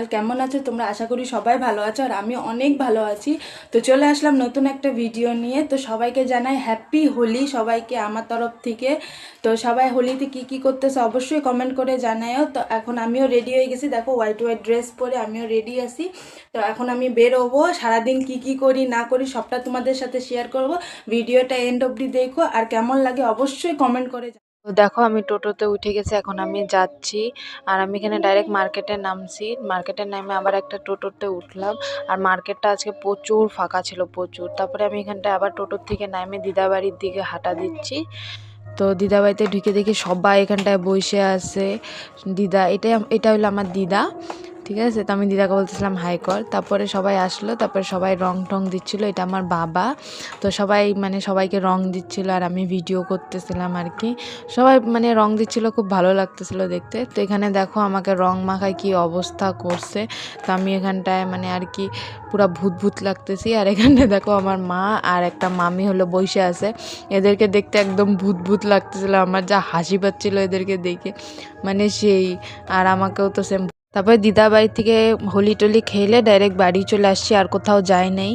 আর কেমন আছো তোমরা? আশা করি সবাই ভালো আছো আর আমি অনেক ভালো আছি। তো চলে আসলাম নতুন একটা ভিডিও নিয়ে। তো সবাইকে জানাই হ্যাপি হোলি সবাইকে আমার তরফ থেকে। তো সবাই হোলিতে কি কি করতেছে অবশ্যই কমেন্ট করে জানায়ও। তো এখন আমিও রেডি হয়ে গেছি, দেখো হোয়াইট হোয়াইট ড্রেস পরে আমিও রেডি আছি। তো এখন আমি বের হবো, সারাদিন কি কি করি না করি সবটা তোমাদের সাথে শেয়ার করব। ভিডিওটা এন্ড অবধি দেখো আর কেমন লাগে অবশ্যই কমেন্ট করে। তো দেখো আমি টোটোতে উঠে গেছি, এখন আমি যাচ্ছি। আর আমি এখানে ডাইরেক্ট মার্কেটে নামছি, মার্কেটে নেমে আবার একটা টোটোতে উঠলাম। আর মার্কেটটা আজকে প্রচুর ফাঁকা ছিল, প্রচুর। তারপরে আমি এখানটায় আবার টোটোর থেকে নেমে দিদাবাড়ির দিকে হাঁটা দিচ্ছি। তো দিদাবাড়িতে ঢুকে দেখি সবাই এখানটায় বসে আছে। দিদা, এটা হলো আমার দিদা, ঠিক আছে। তো আমি দিদাকে বলতেছিলাম হাই কর। তারপরে সবাই আসলো, তারপরে সবাই রং টং দিচ্ছিল। এটা আমার বাবা। তো সবাই সবাইকে রং দিচ্ছিল আর আমি ভিডিও করতেছিলাম আর কি। সবাই রং দিচ্ছিল, খুব ভালো লাগতেছিল দেখতে। তো এখানে দেখো আমাকে রং মাখায় কি অবস্থা করছে। তো আমি এখানটায় আর কি পুরা ভূত ভূত লাগতেছি। আর এখানে দেখো আমার মা আর একটা মামি হলো বসে আছে। এদেরকে দেখতে একদম ভূত ভূত লাগতেছিল আমার, যা হাসি পাচ্ছিল এদেরকে দেখে, সেই। আর আমাকেও তো সেম। তারপরে দিদা বাড়ি থেকে হোলি টোলি খেলে ডাইরেক্ট বাড়ি চলে আসছি, আর কোথাও যাই নাই।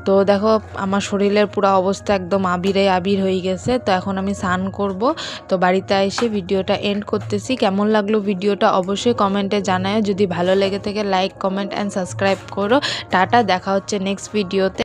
তো দেখো আমার শরীরের পুরো অবস্থা একদম আবিরে আবির হয়ে গেছে। তো এখন আমি স্নান করব। তো বাড়িতে এসে ভিডিওটা এন্ড করতেছি। কেমন লাগলো ভিডিওটা অবশ্যই কমেন্টে জানায়। যদি ভালো লেগে থাকে লাইক কমেন্ট অ্যান্ড সাবস্ক্রাইব করো। টাটা, দেখা হচ্ছে নেক্সট ভিডিওতে।